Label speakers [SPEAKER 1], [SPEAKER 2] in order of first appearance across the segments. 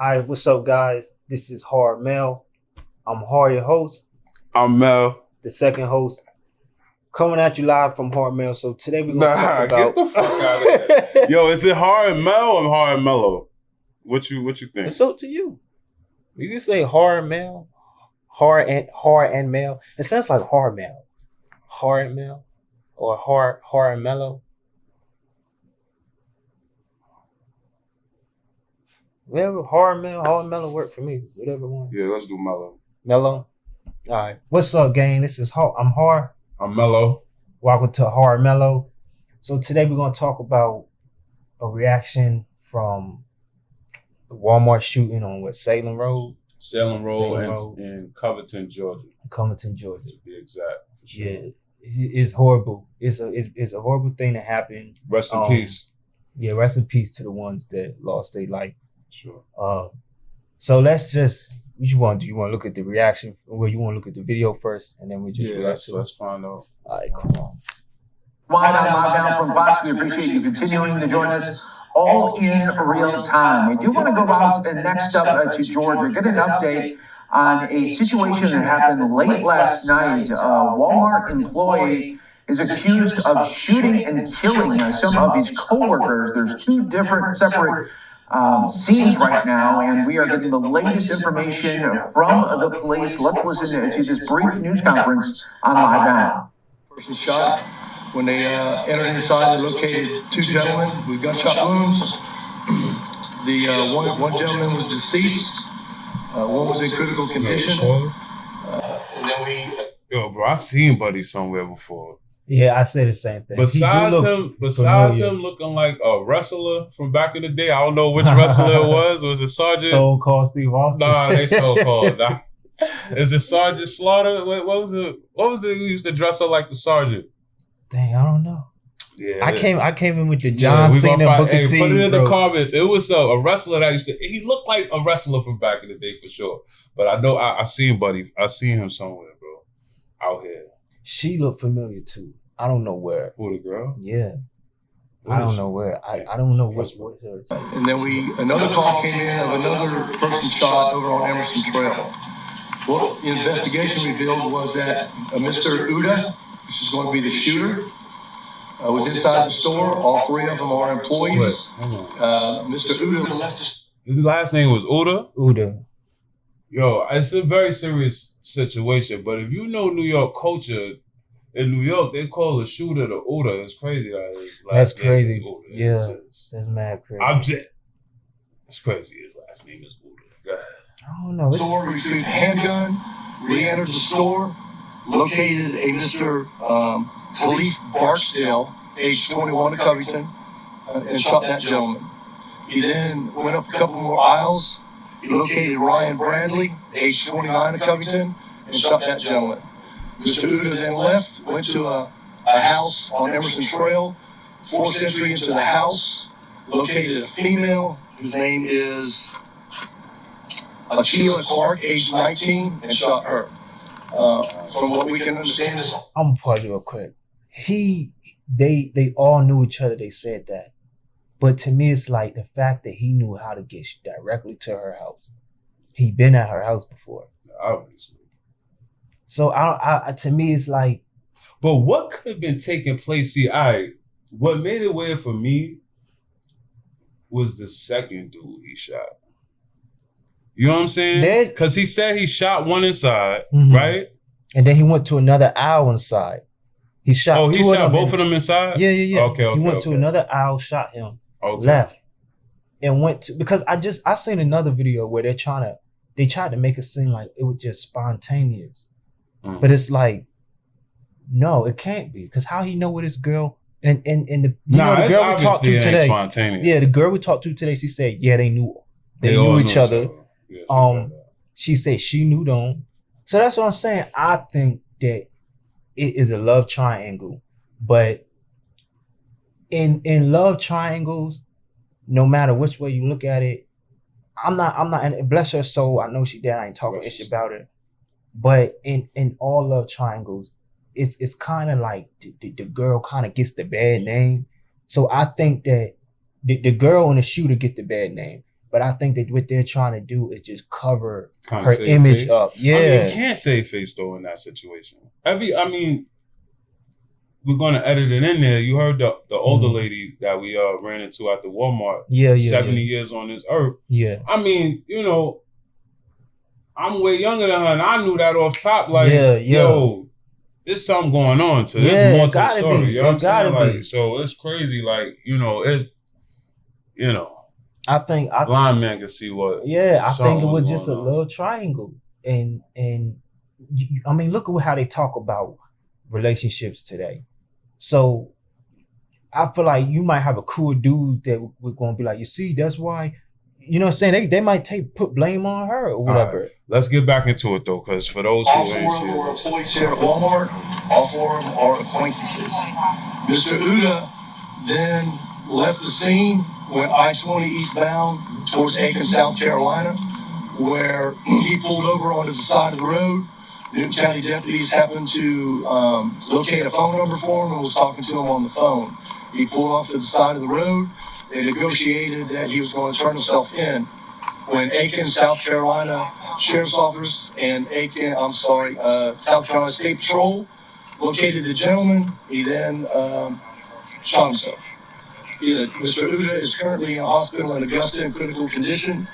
[SPEAKER 1] All right, what's up, guys? This is Hard Mel. I'm Hard, your host,
[SPEAKER 2] I'm Mel.
[SPEAKER 1] the second host, coming at you live from Hard Mel. So today we're gonna talk about.
[SPEAKER 2] Get the fuck out of here. Yo, is it Hard Mel or Hard Mellow? What you think?
[SPEAKER 1] It's up to you. You can say Hard Mel, Hard and Mel. It sounds like Hard Mel, or Hard and Mellow. Whatever, Hard Mellow work for me. Whatever one.
[SPEAKER 2] Yeah, let's do Mellow.
[SPEAKER 1] Mellow. All right. What's up, gang? This is Hard. I'm Hard.
[SPEAKER 2] I'm Mellow.
[SPEAKER 1] Welcome to Hard Mellow. So today we're gonna talk about a reaction from the Walmart shooting on Salem Road.
[SPEAKER 2] Salem Road in Covington, Georgia.
[SPEAKER 1] Covington, Georgia.
[SPEAKER 2] To be exact, for sure.
[SPEAKER 1] Yeah, it's horrible. It's a horrible thing that happened.
[SPEAKER 2] Rest in peace.
[SPEAKER 1] Yeah, rest in peace to the ones that lost their life.
[SPEAKER 2] Sure.
[SPEAKER 1] So let's just. What you want to do? You want to look at the reaction? Well, you want to look at the video first, and then we just
[SPEAKER 2] let's find out.
[SPEAKER 1] All right, come on.
[SPEAKER 3] Live out from Fox. We appreciate you continuing to join us all in real time. We do want to go out and next up to Georgia, get an update on a situation that happened late last night. A Walmart employee is accused of shooting and killing some of his coworkers. There's two different separate scenes right now, and we are getting the latest information from the police. Let's listen to this brief news conference on Live Now.
[SPEAKER 4] Person shot. When they entered inside, they located two gentlemen with gunshot wounds. The one gentleman was deceased. One was in critical condition. And then
[SPEAKER 2] Yo, bro, I've seen Buddy somewhere before.
[SPEAKER 1] Yeah, I say the same thing.
[SPEAKER 2] Besides him looking like a wrestler from back in the day, I don't know which wrestler it was. Was it Sergeant?
[SPEAKER 1] Stone Cold Steve Austin.
[SPEAKER 2] Nah, they Stone Cold. Nah. Is it Sergeant Slaughter? What was it? What was the who used to dress up like the Sergeant?
[SPEAKER 1] Dang, I don't know.
[SPEAKER 2] Yeah,
[SPEAKER 1] I came in with the John Cena Booker T.
[SPEAKER 2] Put it in the comments. It was a wrestler that he looked like a wrestler from back in the day for sure. But I know I seen Buddy. I seen him somewhere, bro, out here.
[SPEAKER 1] She looked familiar too. I don't know where.
[SPEAKER 2] Who, the girl?
[SPEAKER 1] Yeah. I don't know where. I don't know what her.
[SPEAKER 4] And then another call came in of another person shot over on Emerson Trail. What the investigation revealed was that Mr. Uda, which is going to be the shooter, was inside the store. All three of them are employees. Mr. Uda left us.
[SPEAKER 2] His last name was Uda?
[SPEAKER 1] Uda.
[SPEAKER 2] Yo, it's a very serious situation, but if you know New York culture, in New York, they call a shooter the Uda. It's crazy that his last name is Uda.
[SPEAKER 1] Yeah, that's mad crazy.
[SPEAKER 2] It's crazy. His last name is Uda. God.
[SPEAKER 1] I don't know.
[SPEAKER 4] Store retrieved handgun, re-entered the store, located a Mr. Khalif Barksdale, age 21 of Covington, and shot that gentleman. He then went up a couple more aisles. He located Ryan Bradley, age 29 of Covington, and shot that gentleman. Mr. Uda then left, went to a house on Emerson Trail, forced entry into the house, located a female whose name is Akilah Clark, age 19, and shot her. From what we can understand is...
[SPEAKER 1] I'm gonna pause you real quick. They all knew each other, they said that. But to me, it's like the fact that he knew how to get directly to her house. He'd been at her house before.
[SPEAKER 2] Obviously.
[SPEAKER 1] So to me, it's like.
[SPEAKER 2] But what could have been taking place? See, what made it weird for me was the second dude he shot. You know what I'm saying? Because he said he shot one inside, right?
[SPEAKER 1] And then he went to another aisle inside. He shot.
[SPEAKER 2] Oh, he shot both of them inside?
[SPEAKER 1] Yeah.
[SPEAKER 2] Okay.
[SPEAKER 1] He went to another aisle, shot him, left, and went to, because I seen another video where they tried to make it seem like it was just spontaneous. But it's like, no, it can't be, because how he know what his girl and the girl we talked to today.
[SPEAKER 2] Spontaneous.
[SPEAKER 1] Yeah, the girl we talked to today, she said, yeah, they knew each other. Yeah, she said she knew them. So that's what I'm saying. I think that it is a love triangle, but in love triangles, no matter which way you look at it, I'm not, and bless her soul, I know she dead, I ain't talking ish about her. But in all love triangles, it's kind of like the girl kind of gets the bad name. So I think that the girl and the shooter get the bad name. But I think that what they're trying to do is just cover
[SPEAKER 2] Kinda
[SPEAKER 1] her
[SPEAKER 2] save
[SPEAKER 1] image
[SPEAKER 2] face.
[SPEAKER 1] up. Yeah.
[SPEAKER 2] I mean, you can't save face though in that situation. We're gonna edit it in there. You heard the older lady that we ran into at the Walmart.
[SPEAKER 1] Yeah,
[SPEAKER 2] 70 years on this earth.
[SPEAKER 1] Yeah.
[SPEAKER 2] I mean, you know, I'm way younger than her, and I knew that off top. Like, yo, there's something going on. So there's more to the story. You know what I'm saying? Like, so it's crazy. Like, you know, it's, you know,
[SPEAKER 1] I think
[SPEAKER 2] blind man can see what.
[SPEAKER 1] Yeah, I think it was just a little triangle, and I mean, look at how they talk about relationships today. So I feel like you might have a cool dude that we're going to be like, you see, that's why, you know what I'm saying? They might put blame on her or whatever.
[SPEAKER 2] Right. Let's get back into it though, because for those who ain't seen
[SPEAKER 4] it. Employees here at Walmart, all four of them are acquaintances. Mr. Uda then left the scene, went I-20 eastbound towards Aiken, South Carolina, where he pulled over onto the side of the road. Newton County deputies happened to locate a phone number for him and was talking to him on the phone. He pulled off to the side of the road. They negotiated that he was going to turn himself in. When Aiken, South Carolina Sheriff's Office and South Carolina State Patrol located the gentleman, he then shot himself. Mr. Uda is currently in a hospital in Augusta in critical condition.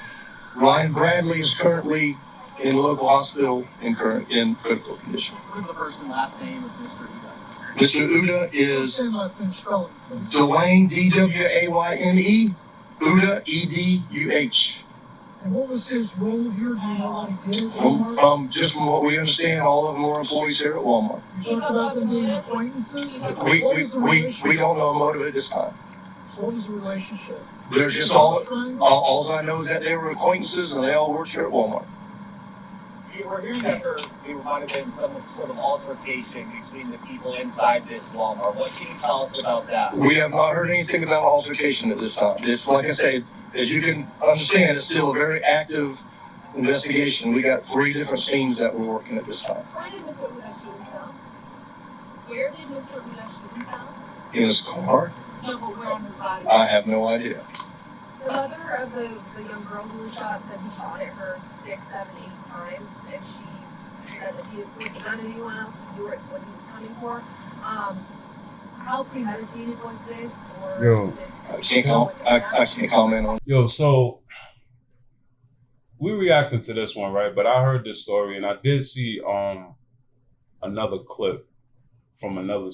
[SPEAKER 4] Ryan Bradley is currently in a local hospital in critical condition.
[SPEAKER 5] What is the first and last name of Mr. Uda?
[SPEAKER 4] Mr. Uda is Dwayne, D-W-A-Y-N-E, Uda, E-D-U-H.
[SPEAKER 5] And what was his role here? Do you know what he did?
[SPEAKER 4] From what we understand, all of them were employees here at Walmart.
[SPEAKER 5] You talked about them being acquaintances?
[SPEAKER 4] We don't know the motive at this time.
[SPEAKER 5] So what was the relationship?
[SPEAKER 4] There's just all I know is that they were acquaintances and they all worked here at Walmart.
[SPEAKER 6] We're hearing that there might have been some sort of altercation between the people inside this Walmart. What can you tell us about that?
[SPEAKER 4] We have not heard anything about altercation at this time. It's like I say, as you can understand, it's still a very active investigation. We got 3 different scenes that we're working at this time.
[SPEAKER 7] Where did Mr. Uda shoot himself? Where did Mr. Uda shoot himself?
[SPEAKER 4] In his car?
[SPEAKER 7] No, but where on his body?
[SPEAKER 4] I have no idea.
[SPEAKER 7] The mother of the young girl who was shot said he shot at her 6, 7, 8 times, and she said that he wouldn't have anyone else to do it what he was coming for. How premeditated was this? Or
[SPEAKER 4] I can't comment on.
[SPEAKER 2] Yo, so we reacted to this one, right? But I heard this story, and I did see another clip from another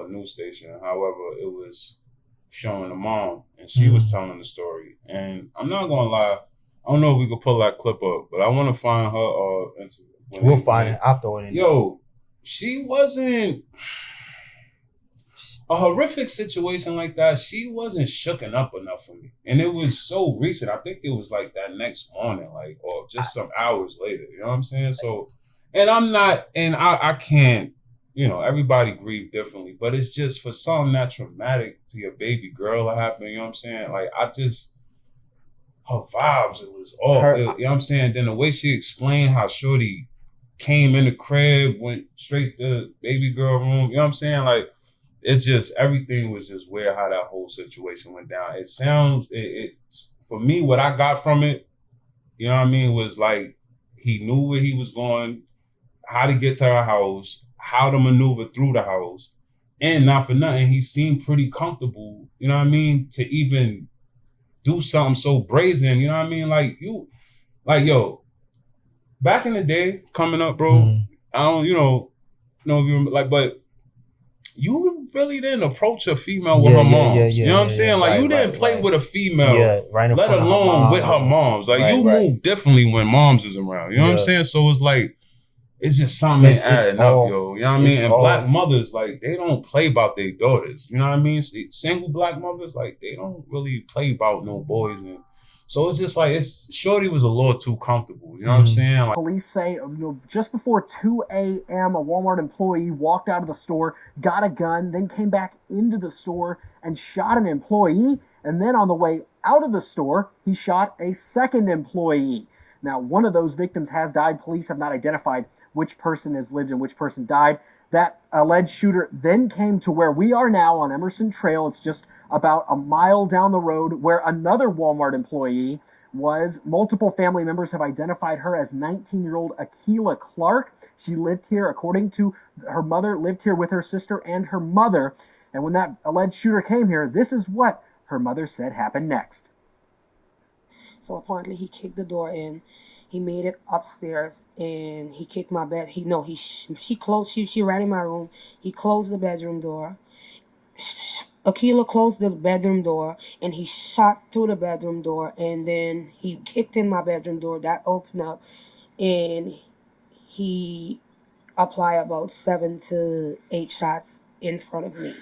[SPEAKER 2] news station. However, it was showing the mom, and she was telling the story. And I'm not gonna lie, I don't know if we could pull that clip up, but I want to find her interview.
[SPEAKER 1] We'll find it. I'll throw it in.
[SPEAKER 2] Yo, she wasn't a horrific situation like that. She wasn't shooken up enough for me, and it was so recent. I think it was like that next morning, like, or just some hours later. You know what I'm saying? So, and I'm not, and I can't. You know, everybody grieve differently, but it's just for something that traumatic to your baby girl to happen. You know what I'm saying? Like, her vibes, it was off. You know what I'm saying? Then the way she explained how Shorty came in the crib, went straight to baby girl room. You know what I'm saying? Like, it's just, everything was just weird how that whole situation went down. It sounds, for me, what I got from it, you know what I mean, was like, he knew where he was going, how to get to her house, how to maneuver through the house, and not for nothing, he seemed pretty comfortable, you know what I mean, to even do something so brazen, you know what I mean? Like, yo, back in the day, coming up, bro, I don't, know if you remember, like, but you really didn't approach a female with her moms. You know what I'm saying? Like, you didn't play with a female, let alone with her moms. Like, you move differently when moms is around. You know what I'm saying? So it's like, it's just something adding up, yo. You know what I mean? And black mothers, like, they don't play about their daughters. You know what I mean? Single black mothers, like, they don't really play about no boys. And so it's just like, Shorty was a little too comfortable. You know what I'm saying? Like,
[SPEAKER 8] police say, just before 2 a.m., a Walmart employee walked out of the store, got a gun, then came back into the store and shot an employee. And then on the way out of the store, he shot a second employee. Now, one of those victims has died. Police have not identified which person has lived and which person died. That alleged shooter then came to where we are now on Emerson Trail. It's just about a mile down the road, where another Walmart employee was multiple family members have identified her as 19-year-old Akila Clark. She lived here, according to her mother, lived here with her sister and her mother. And when that alleged shooter came here, this is what her mother said happened next.
[SPEAKER 9] So apparently he kicked the door in. He made it upstairs and he kicked my bed. She ran in my room. He closed the bedroom door. Akila closed the bedroom door and he shot through the bedroom door, and then he kicked in my bedroom door. That opened up and he applied about 7 to 8 shots in front of me.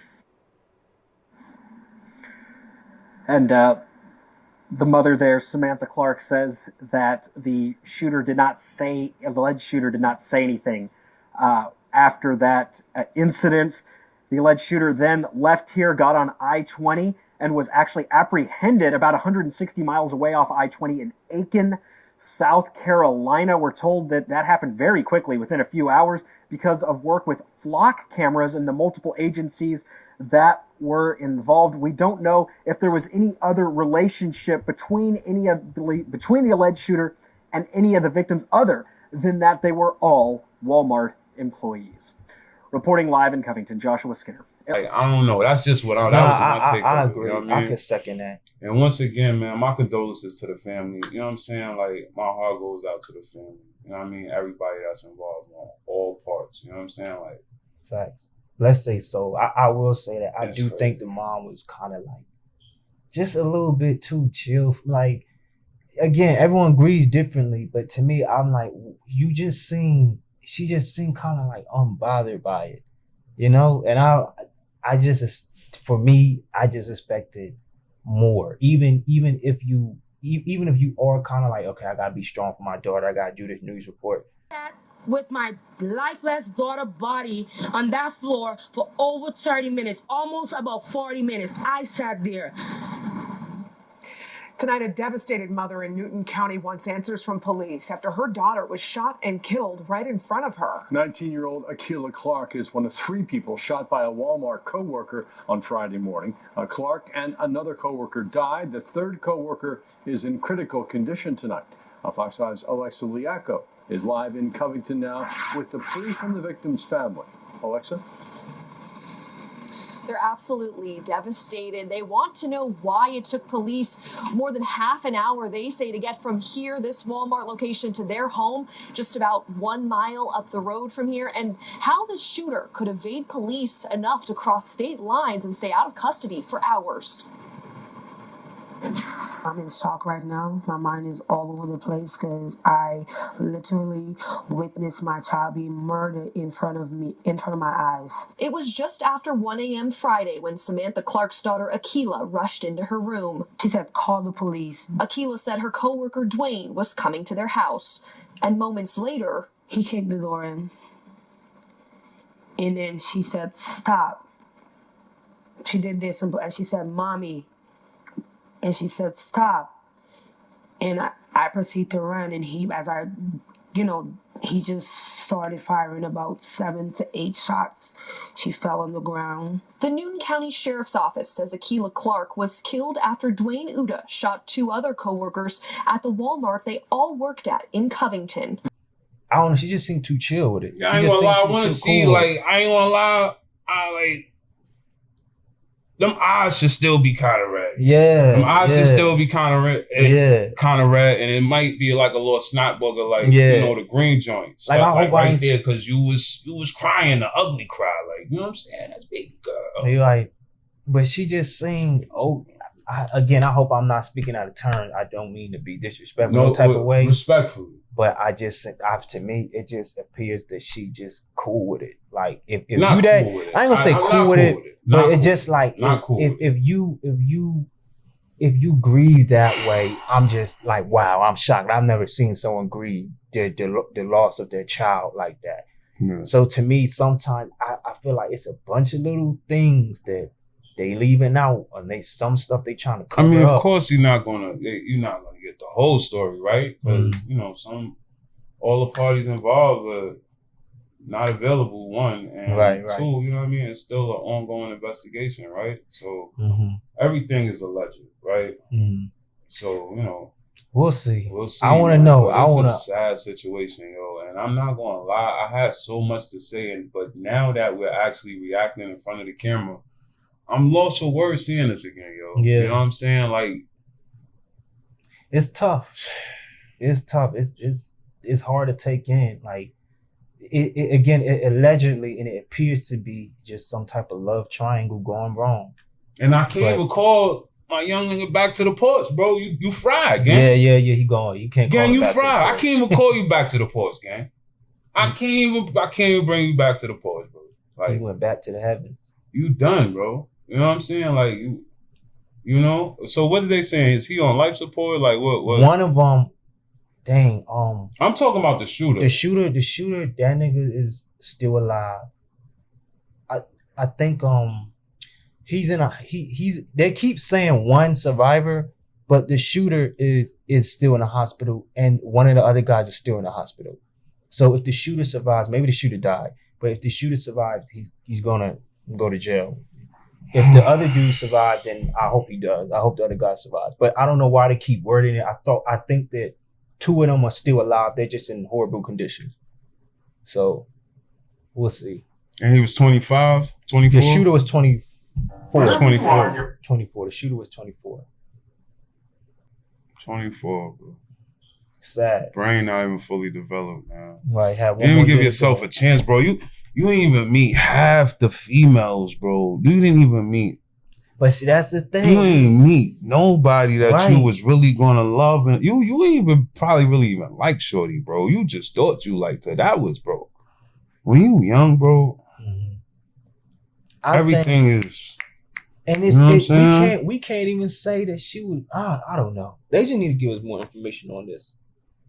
[SPEAKER 8] And the mother there, Samantha Clark, says that the alleged shooter did not say anything after that incident. The alleged shooter then left here, got on I-20, and was actually apprehended about 160 miles away off I-20 in Aiken, South Carolina. We're told that happened very quickly, within a few hours, because of work with flock cameras and the multiple agencies that were involved. We don't know if there was any other relationship between the alleged shooter and any of the victims, other than that they were all Walmart employees. Reporting live in Covington, Joshua Skinner.
[SPEAKER 2] I don't know. That's just what that was my take.
[SPEAKER 1] I agree.
[SPEAKER 2] You know what I mean?
[SPEAKER 1] I can second that.
[SPEAKER 2] And once again, man, my condolences to the family. You know what I'm saying? Like, my heart goes out to the family. You know what I mean? Everybody that's involved on all parts. You know what I'm saying? Like,
[SPEAKER 1] facts. Let's say so. I will say that I do
[SPEAKER 2] crazy.
[SPEAKER 1] think the mom was kind of like just a little bit too chill. Like, again, everyone agrees differently, but to me, I'm like, she just seemed kind of like unbothered by it, you know? And I just expected more. Even if you are kind of like, okay, I gotta be strong for my daughter, I gotta do this news report.
[SPEAKER 9] With my lifeless daughter body on that floor for over 30 minutes, almost about 40 minutes. I sat there.
[SPEAKER 10] Tonight, a devastated mother in Newton County wants answers from police after her daughter was shot and killed right in front of her.
[SPEAKER 4] 19-year-old Akila Clark is one of 3 people shot by a Walmart co-worker on Friday morning. Clark and another co-worker died. The third co-worker is in critical condition tonight. Fox 5's Alexa Liaco is live in Covington now with the plea from the victim's family. Alexa?
[SPEAKER 11] They're absolutely devastated. They want to know why it took police more than half an hour, they say, to get from here, this Walmart location, to their home, just about 1 mile up the road from here, and how the shooter could evade police enough to cross state lines and stay out of custody for hours.
[SPEAKER 9] I'm in shock right now. My mind is all over the place because I literally witnessed my child being murdered in front of my eyes.
[SPEAKER 11] It was just after 1 a.m. Friday when Samantha Clark's daughter Akila rushed into her room.
[SPEAKER 9] She said, call the police.
[SPEAKER 11] Akila said her coworker Dwayne was coming to their house. And moments later,
[SPEAKER 9] he kicked the door in. And then she said, stop. She did this and she said, Mommy. And she said, stop. And I proceed to run. And he just started firing about 7 to 8 shots. She fell on the ground.
[SPEAKER 11] The Newton County Sheriff's Office says Akila Clark was killed after Dwayne Uda shot 2 other co-workers at the Walmart they all worked at in Covington.
[SPEAKER 1] I don't know. She just seemed too chill with it.
[SPEAKER 2] I ain't gonna lie. I want to see, like, I ain't gonna lie. Them eyes should still be kind of red.
[SPEAKER 1] Yeah.
[SPEAKER 2] Them eyes should still be kind of red.
[SPEAKER 1] Yeah.
[SPEAKER 2] Kind of red. And it might be like a little snot booger, like, you know, the green joints.
[SPEAKER 1] Like,
[SPEAKER 2] right there, because you was crying the ugly cry. Like, you know what I'm saying? That's big girl.
[SPEAKER 1] You're like, but she just seemed, I hope I'm not speaking out of turn. I don't mean to be disrespectful no type of way.
[SPEAKER 2] Respectfully.
[SPEAKER 1] But to me, it just appears that she just cool with it. Like, if you
[SPEAKER 2] not
[SPEAKER 1] that,
[SPEAKER 2] cool with it.
[SPEAKER 1] I ain't gonna say cool with it, but it's just like, if you grieve that way, I'm just like, wow, I'm shocked. I've never seen someone grieve the loss of their child like that. Yeah. So to me, sometimes I feel like it's a bunch of little things that they leaving out, and some stuff they trying to cover up.
[SPEAKER 2] I mean, of course, you're not gonna get the whole story, right? Because you know, all the parties involved are not available. 1 and
[SPEAKER 1] right.
[SPEAKER 2] 2, you know what I mean. It's still an ongoing investigation, right? So everything is alleged, right? So you know,
[SPEAKER 1] We'll see.
[SPEAKER 2] We'll see.
[SPEAKER 1] I want to know.
[SPEAKER 2] It's a sad situation, yo. And I'm not gonna lie. I had so much to say, but now that we're actually reacting in front of the camera, I'm lost for words seeing this again, yo.
[SPEAKER 1] Yeah.
[SPEAKER 2] You know what I'm saying? Like,
[SPEAKER 1] it's tough. It's tough. It's hard to take in. Like, it allegedly, and it appears to be just some type of love triangle going wrong.
[SPEAKER 2] And I can't even call my young nigga back to the porch, bro. You fried, gang.
[SPEAKER 1] Yeah. He gone. You can't.
[SPEAKER 2] Gang, you fried. I can't even call you back to the porch, gang. I can't even bring you back to the porch, bro. Like,
[SPEAKER 1] you went back to the heavens.
[SPEAKER 2] You done, bro. You know what I'm saying? Like, you know. So what are they saying? Is he on life support? Like, what?
[SPEAKER 1] One of them. Dang.
[SPEAKER 2] I'm talking about the shooter.
[SPEAKER 1] The shooter. That nigga is still alive. I think he's in a they keep saying one survivor, but the shooter is still in the hospital, and one of the other guys is still in the hospital. So if the shooter survives, maybe the shooter died, but if the shooter survives, he's gonna go to jail. If the other dude survived, then I hope he does. I hope the other guy survives. But I don't know why they keep wording it. I think that two of them are still alive. They're just in horrible conditions. So we'll see.
[SPEAKER 2] And he was 25, 24?
[SPEAKER 1] The shooter was 24.
[SPEAKER 2] 24.
[SPEAKER 1] 24. The shooter was 24.
[SPEAKER 2] 24, bro.
[SPEAKER 1] Sad.
[SPEAKER 2] Brain not even fully developed, man.
[SPEAKER 1] Right.
[SPEAKER 2] You didn't even give yourself a chance, bro. You didn't even meet half the females, bro. You didn't even meet.
[SPEAKER 1] But see, that's the thing.
[SPEAKER 2] You ain't meet nobody that you was really gonna love, and you ain't even probably really even like shorty, bro. You just thought you liked her. That was, bro. When you young, bro, everything is.
[SPEAKER 1] And it's we can't even say that she was. I don't know. They just need to give us more information on this,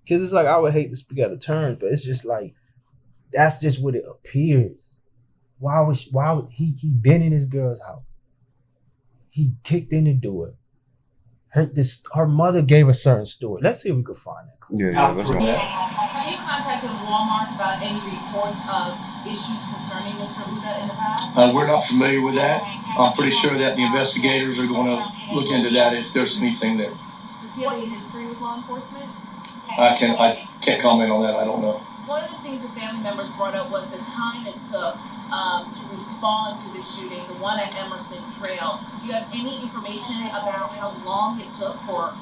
[SPEAKER 1] because it's like I would hate to speak out of turn, but it's just like that's just what it appears. Why would he been in his girl's house? He kicked in the door. Her mother gave a certain story. Let's see if we can find it.
[SPEAKER 2] Yeah, let's go.
[SPEAKER 12] Have you contacted Walmart about any reports of issues concerning Mr. Uda in the past?
[SPEAKER 4] We're not familiar with that. I'm pretty sure that the investigators are going to look into that if there's anything there.
[SPEAKER 12] Does he have any history with law enforcement?
[SPEAKER 4] I can't comment on that. I don't know.
[SPEAKER 12] One of the things the family members brought up was the time it took to respond to the shooting, the one at Emerson Trail. Do you have any information about how long it took for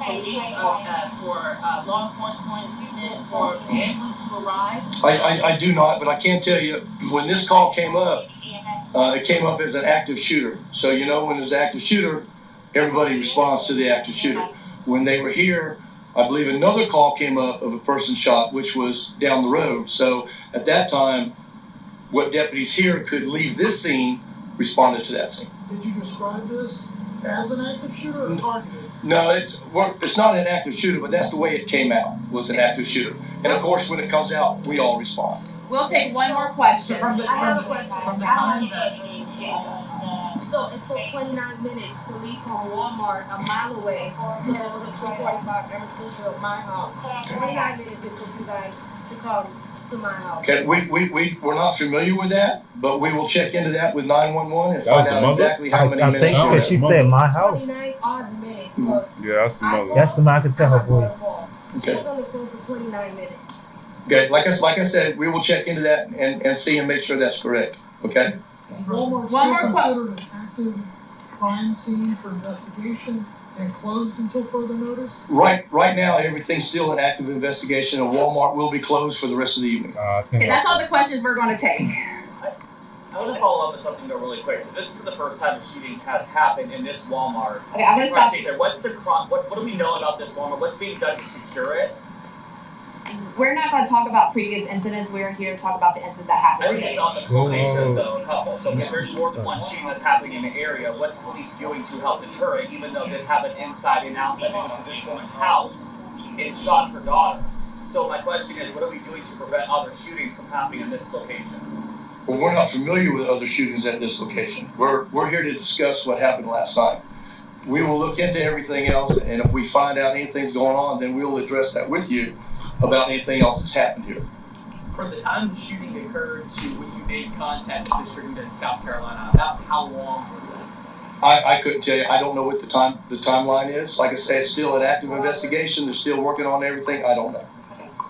[SPEAKER 12] police, for law enforcement, for ambulance to arrive?
[SPEAKER 4] I do not, but I can tell you, when this call came up, it came up as an active shooter. So, you know, when there's an active shooter, everybody responds to the active shooter. When they were here, I believe another call came up of a person shot, which was down the road. So at that time, what deputies here could leave this scene responded to that scene.
[SPEAKER 5] Did you describe this as an active shooter or targeted?
[SPEAKER 4] No, it's not an active shooter, but that's the way it came out, was an active shooter. And of course, when it comes out, we all respond.
[SPEAKER 12] We'll take one more question.
[SPEAKER 13] From the time that...
[SPEAKER 7] So it took 29 minutes to leave from Walmart a mile away to go to 245 Emerson Trail, my house. 29 minutes it took you guys to come to my house.
[SPEAKER 4] Okay, we're not familiar with that, but we will check into that with 911 and find out exactly how many minutes.
[SPEAKER 1] I think because she said my house.
[SPEAKER 7] 29 odd minutes.
[SPEAKER 2] Yeah, that's the mother.
[SPEAKER 1] That's the mother. I can tell her voice.
[SPEAKER 4] Okay.
[SPEAKER 7] She's on the phone for 29 minutes.
[SPEAKER 4] Okay, like I said, we will check into that and see and make sure that's correct. Okay.
[SPEAKER 5] Is Walmart
[SPEAKER 12] One more
[SPEAKER 5] considered an active crime scene for investigation and closed until further notice?
[SPEAKER 4] Right now, everything's still an active investigation, and Walmart will be closed for the rest of the evening.
[SPEAKER 12] Okay, that's all the questions we're going to take.
[SPEAKER 6] I want to follow up with something though really quick, because this is the first time a shooting has happened in this Walmart.
[SPEAKER 12] Okay, I'm going to stop.
[SPEAKER 6] What do we know about this Walmart? What's being done to secure it?
[SPEAKER 12] We're not going to talk about previous incidents. We're here to talk about the incident that happened
[SPEAKER 6] I think
[SPEAKER 12] today.
[SPEAKER 6] it's on the culmination of a couple. So if there's more than one shooting that's happening in the area, what's police doing to help deter it, even though this happened inside and outside into this woman's house and shot her daughter? So my question is, what are we doing to prevent other shootings from happening in this location?
[SPEAKER 4] Well, we're not familiar with other shootings at this location. We're here to discuss what happened last night. We will look into everything else, and if we find out anything's going on, then we'll address that with you about anything else that's happened here.
[SPEAKER 13] From the time the shooting occurred to when you made contact with Mr. Uda in South Carolina, about how long was that?
[SPEAKER 4] I couldn't tell you. I don't know what the timeline is. Like I said, it's still an active investigation. They're still working on everything. I don't know.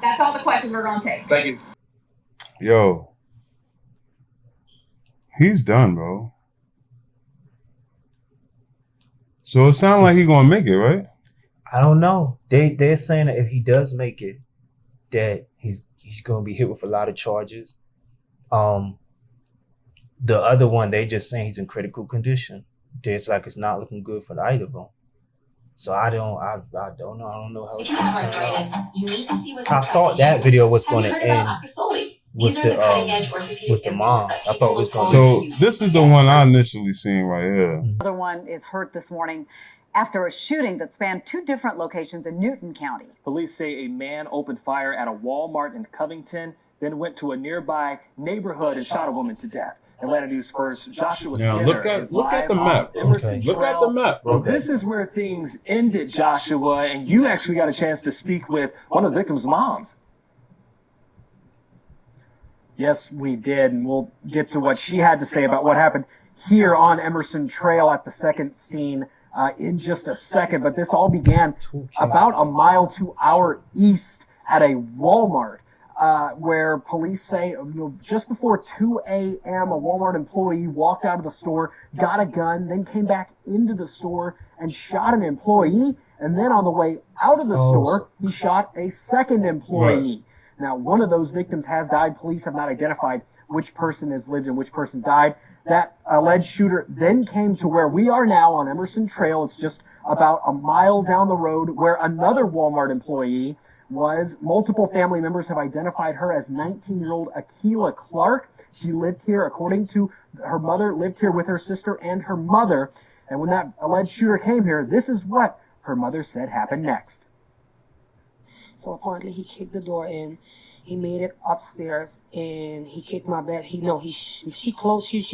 [SPEAKER 14] That's all the questions we're going to take.
[SPEAKER 4] Thank you.
[SPEAKER 2] Yo, he's done, bro. So it sounds like he's gonna make it, right?
[SPEAKER 1] I don't know. They're saying that if he does make it, that he's gonna be hit with a lot of charges. The other one, they just saying he's in critical condition. It's like it's not looking good for either of them. So I don't know. I don't know how.
[SPEAKER 15] If you have arthritis, you need to see what's
[SPEAKER 1] I thought that video was going to end
[SPEAKER 15] with
[SPEAKER 1] the mom. I thought it was going.
[SPEAKER 2] So this is the one I initially seen right here.
[SPEAKER 16] Another one is hurt this morning after a shooting that spanned 2 different locations in Newton County.
[SPEAKER 17] Police say a man opened fire at a Walmart in Covington, then went to a nearby neighborhood and shot a woman to death. Atlanta News First Joshua Skinner.
[SPEAKER 2] Look at the map. Okay. Look at the map.
[SPEAKER 17] Well, this is where things ended, Joshua, and you actually got a chance to speak with one of the victim's moms.
[SPEAKER 8] Yes, we did, and we'll get to what she had to say about what happened here on Emerson Trail at the second scene in just a second. But this all began about a mile to our east at a Walmart. Where police say just before 2 a.m. a Walmart employee walked out of the store, got a gun, then came back into the store and shot an employee. And then on the way out of the store, he shot a second employee. Right. Now, one of those victims has died. Police have not identified which person has lived and which person died. That alleged shooter then came to where we are now on Emerson Trail. It's just about a mile down the road where another Walmart employee was. Multiple family members have identified her as 19-year-old Akilah Clark. She lived here, according to her mother, lived here with her sister and her mother. And when that alleged shooter came here, this is what her mother said happened next.
[SPEAKER 9] So apparently he kicked the door in. He made it upstairs and he kicked my bed. She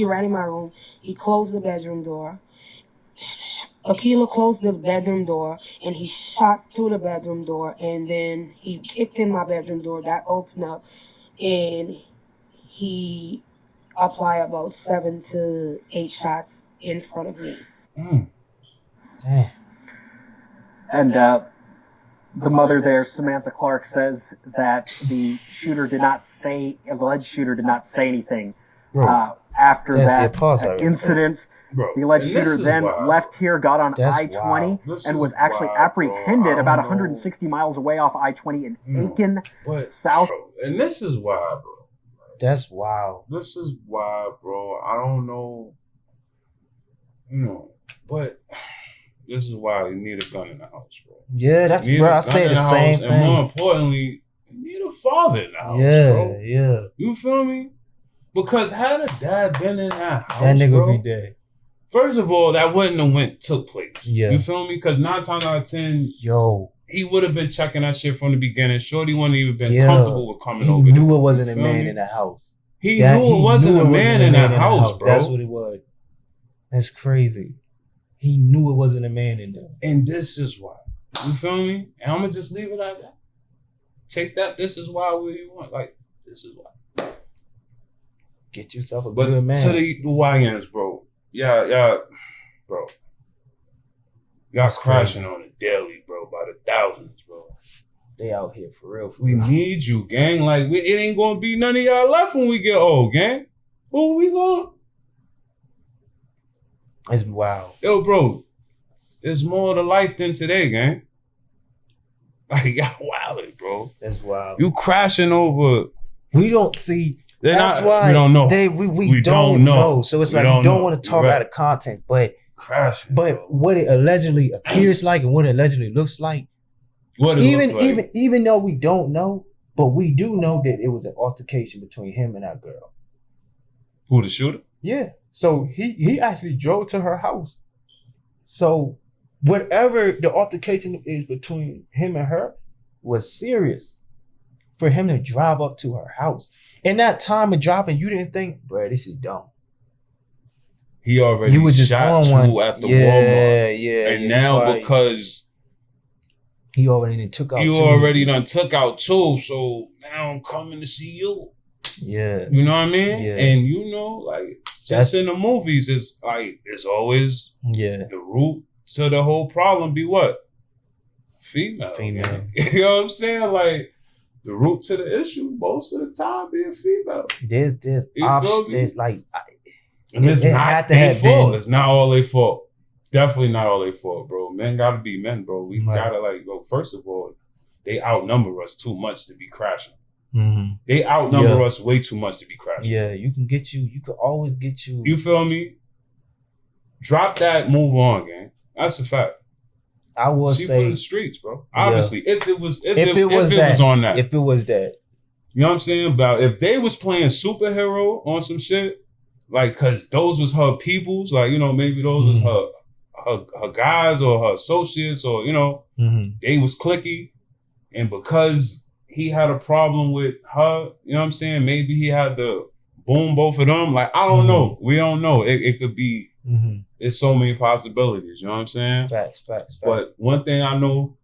[SPEAKER 9] ran in my room. He closed the bedroom door. Akilah closed the bedroom door and he shot through the bedroom door, and then he kicked in my bedroom door. That opened up and he applied about 7 to 8 shots in front of me.
[SPEAKER 8] And the mother there, Samantha Clark, says that the shooter did not say, the alleged shooter did not say anything after that incident. The alleged shooter then left here, got on I-20, and was actually apprehended about 160 miles away off I-20 in Aiken, South.
[SPEAKER 2] And this is why, bro.
[SPEAKER 1] That's wild.
[SPEAKER 2] This is why, bro. I don't know, but this is why you need a gun in the house, bro.
[SPEAKER 1] Yeah, that's bro. I say the same thing.
[SPEAKER 2] And more importantly, you need a father in the house, bro.
[SPEAKER 1] Yeah.
[SPEAKER 2] You feel me? Because had a dad been in that house,
[SPEAKER 1] that nigga
[SPEAKER 2] bro,
[SPEAKER 1] be dead.
[SPEAKER 2] First of all, that wouldn't have took place.
[SPEAKER 1] Yeah.
[SPEAKER 2] You feel me? Because 9 times out of 10, he would have been checking that shit from the beginning. Shorty wouldn't even been comfortable with coming over.
[SPEAKER 1] He knew it wasn't a man in the house.
[SPEAKER 2] He knew it wasn't a man in that house, bro.
[SPEAKER 1] That's what it was. That's crazy. He knew it wasn't a man in there.
[SPEAKER 2] And this is why. You feel me? And I'm going to just leave it like that. Take that. This is why where you want. Like, this is why.
[SPEAKER 1] Get yourself a good man.
[SPEAKER 2] To the YNs, bro. Yeah, bro. Y'all crashing on it daily, bro, by the thousands, bro.
[SPEAKER 1] They out here for real.
[SPEAKER 2] We need you, gang. Like, it ain't gonna be none of y'all left when we get old, gang. Who we going?
[SPEAKER 1] It's wild.
[SPEAKER 2] Yo, bro, there's more to life than today, gang. Like, y'all wildin', bro.
[SPEAKER 1] That's wild.
[SPEAKER 2] You crashing over.
[SPEAKER 1] We don't see. That's why
[SPEAKER 2] we don't know.
[SPEAKER 1] We don't know. So it's like we don't want to talk out of content, but what it allegedly appears like and what it allegedly looks like. Even though we don't know, but we do know that it was an altercation between him and that girl.
[SPEAKER 2] Who, the shooter?
[SPEAKER 1] Yeah. So he actually drove to her house. So whatever the altercation is between him and her was serious. For him to drive up to her house. In that time of driving, you didn't think, bro, this is dumb.
[SPEAKER 2] He already shot two at the Walmart. Yeah. And now because
[SPEAKER 1] he already done took out
[SPEAKER 2] two. You already done took out two, so now I'm coming to see you.
[SPEAKER 1] Yeah.
[SPEAKER 2] You know what I mean?
[SPEAKER 1] Yeah.
[SPEAKER 2] And you know, like just in the movies, it's like it's always the root to the whole problem be what? Female. You know what I'm saying? Like the root to the issue most of the time being female.
[SPEAKER 1] There's like,
[SPEAKER 2] and it's not their fault. It's not all their fault. Definitely not all their fault, bro. Men gotta be men, bro. We gotta like go. First of all, they outnumber us too much to be crashing.
[SPEAKER 1] Mm-hmm.
[SPEAKER 2] They outnumber us way too much to be crashing.
[SPEAKER 1] Yeah, you can always get you.
[SPEAKER 2] You feel me? Drop that, move on, gang. That's a fact.
[SPEAKER 1] I will say
[SPEAKER 2] for the streets, bro. Obviously, if it was on that.
[SPEAKER 1] If it was that.
[SPEAKER 2] You know what I'm saying? But if they was playing superhero on some shit, like cause those was her peoples, like, you know, maybe those was her guys or her associates, or, you know, they was cliquey, and because he had a problem with her, you know what I'm saying? Maybe he had to boom both of them. Like, I don't know. We don't know. It could be, it's so many possibilities. You know what I'm saying?
[SPEAKER 1] Facts.
[SPEAKER 2] But one thing I know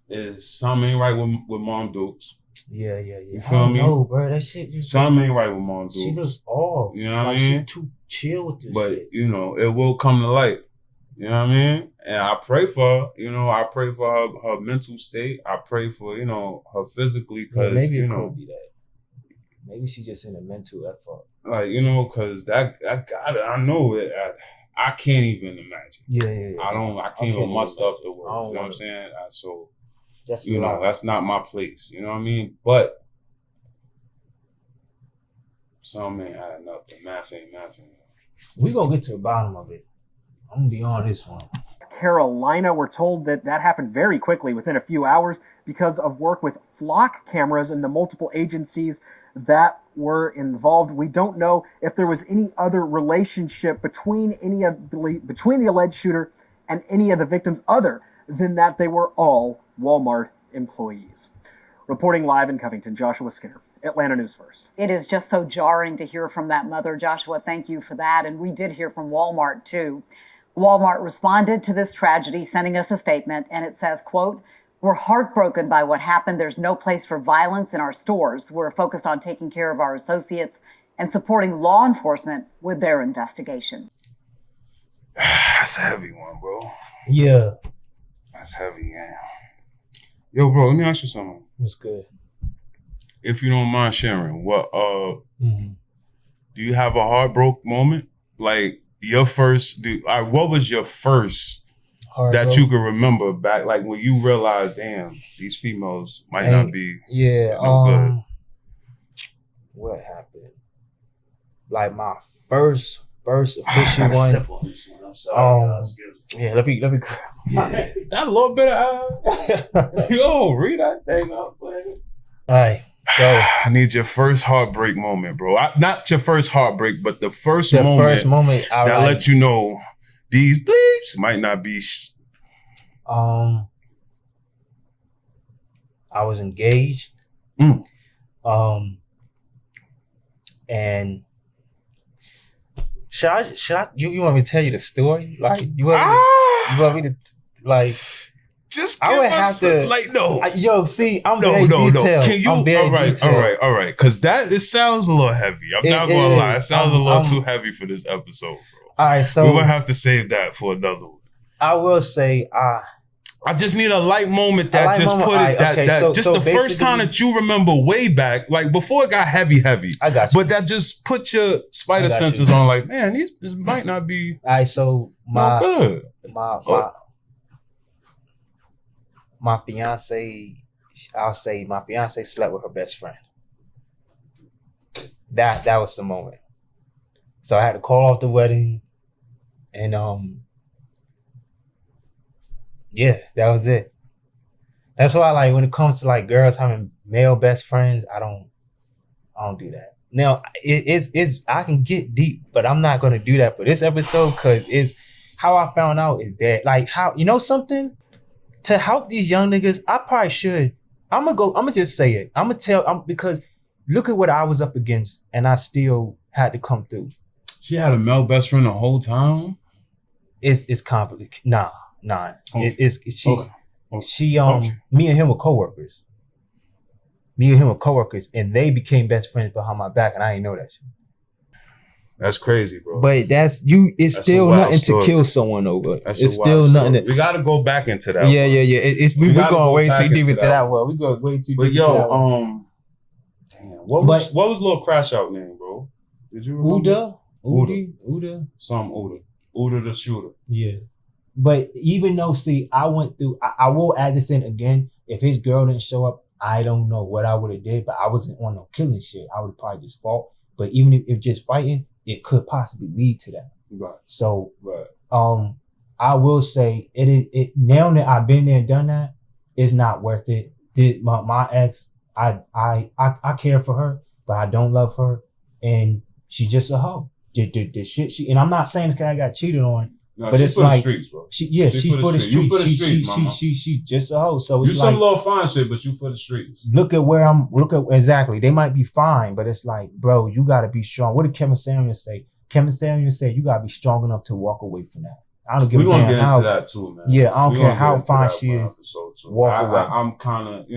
[SPEAKER 2] is something ain't right with Mom Dukes.
[SPEAKER 1] Yeah.
[SPEAKER 2] You feel me?
[SPEAKER 1] No, bro. That shit just...
[SPEAKER 2] Something ain't right with Mom Dukes.
[SPEAKER 1] She looks off.
[SPEAKER 2] You know what I
[SPEAKER 1] like
[SPEAKER 2] mean?
[SPEAKER 1] She too chill with this
[SPEAKER 2] but,
[SPEAKER 1] shit.
[SPEAKER 2] you know, it will come to light. You know what I mean? And I pray for her. You know, I pray for her mental state. I pray for, you know, her physically. Cause,
[SPEAKER 1] maybe
[SPEAKER 2] you
[SPEAKER 1] it
[SPEAKER 2] know,
[SPEAKER 1] could be that. Maybe she's just in a mental effort.
[SPEAKER 2] Like, you know, because I know it. I can't even imagine.
[SPEAKER 1] Yeah.
[SPEAKER 2] I can't even muster up the word. You know what I'm saying? So,
[SPEAKER 1] that's
[SPEAKER 2] you know, that's not my place. You know what I mean? But something ain't adding up. The math ain't.
[SPEAKER 1] We gonna get to the bottom of it. I'm gonna be on this one.
[SPEAKER 8] Carolina, we're told that happened very quickly, within a few hours, because of work with flock cameras and the multiple agencies that were involved. We don't know if there was any other relationship between the alleged shooter and any of the victims, other than that they were all Walmart employees. Reporting live in Covington, Joshua Skinner, Atlanta News First.
[SPEAKER 16] It is just so jarring to hear from that mother. Joshua, thank you for that. And we did hear from Walmart, too. Walmart responded to this tragedy, sending us a statement, and it says, quote, "We're heartbroken by what happened. There's no place for violence in our stores. We're focused on taking care of our associates and supporting law enforcement with their investigation."
[SPEAKER 2] That's a heavy one, bro.
[SPEAKER 1] Yeah.
[SPEAKER 2] That's heavy, yeah. Yo, bro, let me ask you something.
[SPEAKER 1] That's good.
[SPEAKER 2] If you don't mind sharing, what do you have a heartbroken moment? Like your first, what was your first that you can remember back, like when you realized, damn, these females might not be no good?
[SPEAKER 1] What happened? Like my first official one.
[SPEAKER 2] I'm sorry.
[SPEAKER 1] Yeah, let me
[SPEAKER 2] that little bit of yo, read that thing up, man.
[SPEAKER 1] All right. So
[SPEAKER 2] I need your first heartbreak moment, bro. Not your first heartbreak, but the first moment that let you know these bleeps might not be.
[SPEAKER 1] I was engaged. And should I you want me to tell you the story? Like you want me to like
[SPEAKER 2] just give us
[SPEAKER 1] yo, see, I'm very detailed.
[SPEAKER 2] Can you?
[SPEAKER 1] I'm very detailed.
[SPEAKER 2] All right. Because it sounds a little heavy. I'm not gonna lie. It sounds a little too heavy for this episode, bro.
[SPEAKER 1] All right, so
[SPEAKER 2] we will have to save that for another one.
[SPEAKER 1] I will say,
[SPEAKER 2] I just need a light moment that the first time that you remember way back, like before it got heavy.
[SPEAKER 1] I got you.
[SPEAKER 2] But that just put your spider senses on, like, man, this might not be.
[SPEAKER 1] All right, so my fiance, I'll say my fiance slept with her best friend. That was the moment. So I had to call off the wedding, and yeah, that was it. That's why, like, when it comes to like girls having male best friends, I don't do that. Now it's I can get deep, but I'm not gonna do that for this episode because it's how I found out is that, like, how, you know something, to help these young niggas, I probably should. I'm gonna just say it. I'm gonna tell because look at what I was up against, and I still had to come through.
[SPEAKER 2] She had a male best friend the whole time.
[SPEAKER 1] It's complicated. Nah.
[SPEAKER 2] Okay.
[SPEAKER 1] She me and him were coworkers. Me and him were coworkers, and they became best friends behind my back, and I didn't know that shit.
[SPEAKER 2] That's crazy, bro.
[SPEAKER 1] But it's
[SPEAKER 2] That's
[SPEAKER 1] still nothing
[SPEAKER 2] story.
[SPEAKER 1] to kill someone over.
[SPEAKER 2] That's
[SPEAKER 1] it's still nothing.
[SPEAKER 2] We got to go back into that.
[SPEAKER 1] Yeah. We're going way too deep into that one.
[SPEAKER 2] We go way too deep. But yo, damn, what was Little Crash Out name, bro? Did you remember?
[SPEAKER 1] Uda.
[SPEAKER 2] Uda the shooter.
[SPEAKER 1] Yeah. But even though, see, I went through. I will add this in again. If his girl didn't show up, I don't know what I would have did. But I wasn't on no killing shit. I would have probably just fought. But even if just fighting, it could possibly lead to that.
[SPEAKER 2] Right.
[SPEAKER 1] So, I will say it now that I've been there and done that, it's not worth it. My ex, I care for her, but I don't love her, and she's just a hoe. The shit she, and I'm not saying this because I got cheated on.
[SPEAKER 2] No,
[SPEAKER 1] but it's like
[SPEAKER 2] the streets, bro.
[SPEAKER 1] She's for the streets.
[SPEAKER 2] You for the streets, mama.
[SPEAKER 1] She's just a hoe. So it's
[SPEAKER 2] you some little fine shit, but you for the streets.
[SPEAKER 1] Look at exactly. They might be fine, but it's like, bro, you gotta be strong. What did Kevin Samuels say? Kevin Samuels said you gotta be strong enough to walk away from that. I don't give a damn. We're gonna get into that too, man. Yeah, I don't care how fine she is. Walk away.
[SPEAKER 2] I'm kind of,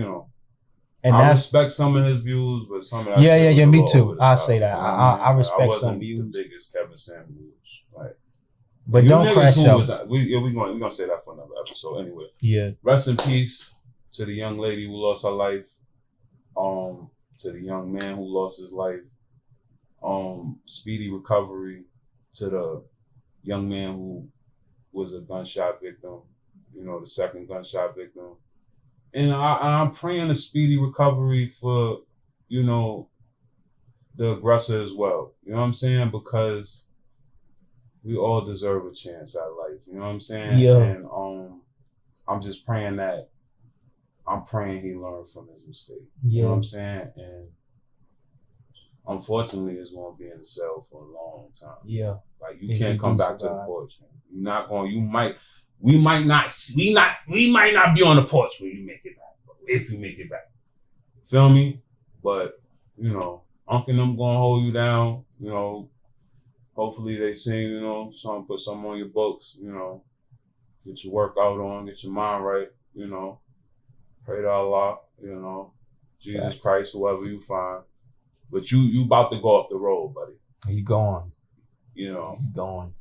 [SPEAKER 1] and
[SPEAKER 2] I respect some of his views, but some of that.
[SPEAKER 1] Yeah. Me too. I say that. I respect some views.
[SPEAKER 2] The biggest Kevin Samuels, right?
[SPEAKER 1] But you don't crash out.
[SPEAKER 2] We're gonna say that for another episode anyway.
[SPEAKER 1] Yeah.
[SPEAKER 2] Rest in peace to the young lady who lost her life. To the young man who lost his life. Speedy recovery to the young man who was a gunshot victim. The second gunshot victim. And I'm praying a speedy recovery for, the aggressor as well. You know what I'm saying? Because we all deserve a chance at life. You know what I'm saying?
[SPEAKER 1] Yeah.
[SPEAKER 2] And I'm just praying he learned from his mistake.
[SPEAKER 1] Yeah.
[SPEAKER 2] You know what I'm saying? And unfortunately, it's going to be in the cell for a long time.
[SPEAKER 1] Yeah.
[SPEAKER 2] Like you can't come back to the porch. You're not going. We might not be on the porch when you make it back. If you make it back, feel me? But Uncle and them gonna hold you down. Hopefully they sing, put something on your books, get your work out on, get your mind right, pray to Allah, Jesus Christ, whoever you find. But you about to go up the road, buddy.
[SPEAKER 1] He's gone.
[SPEAKER 2] He's
[SPEAKER 1] gone.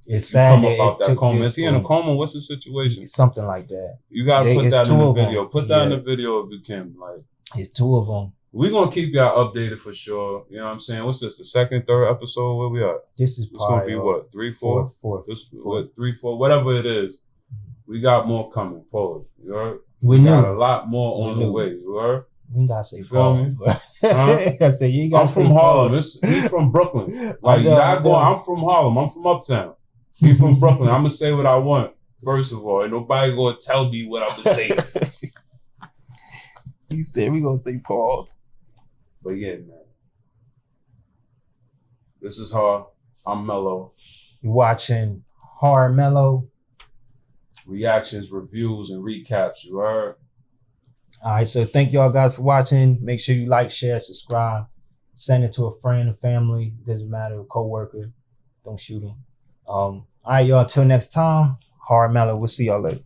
[SPEAKER 2] It's
[SPEAKER 1] sad
[SPEAKER 2] that about that coma. Is he in a coma? What's the situation?
[SPEAKER 1] Something like that.
[SPEAKER 2] You gotta put that in the video. Put that in the video if you can. Like,
[SPEAKER 1] it's two of them.
[SPEAKER 2] We're gonna keep y'all updated for sure. You know what I'm saying? What's this? The second, third episode? Where we at?
[SPEAKER 1] This is
[SPEAKER 2] gonna be what? 3, 4?
[SPEAKER 1] Four.
[SPEAKER 2] 3, 4, whatever it is. We got more coming. Pause. You heard?
[SPEAKER 1] We
[SPEAKER 2] got a lot more on the way. You heard?
[SPEAKER 1] You gotta say
[SPEAKER 2] pause.
[SPEAKER 1] I say you gotta
[SPEAKER 2] I'm from Harlem. We from Brooklyn. Like I'm from Harlem. I'm from Uptown. We from Brooklyn. I'm gonna say what I want. First of all, and nobody gonna tell me what I'm gonna say.
[SPEAKER 1] He said we gonna say pause.
[SPEAKER 2] But yeah, man. This is hard. I'm Mellow.
[SPEAKER 1] You're watching Hard Mellow.
[SPEAKER 2] Reactions, reviews, and recaps. You heard?
[SPEAKER 1] All right, so thank y'all guys for watching. Make sure you like, share, subscribe. Send it to a friend, a family. Doesn't matter, a coworker. Don't shoot them. All right, y'all. Till next time. Hard Mellow. We'll see y'all later.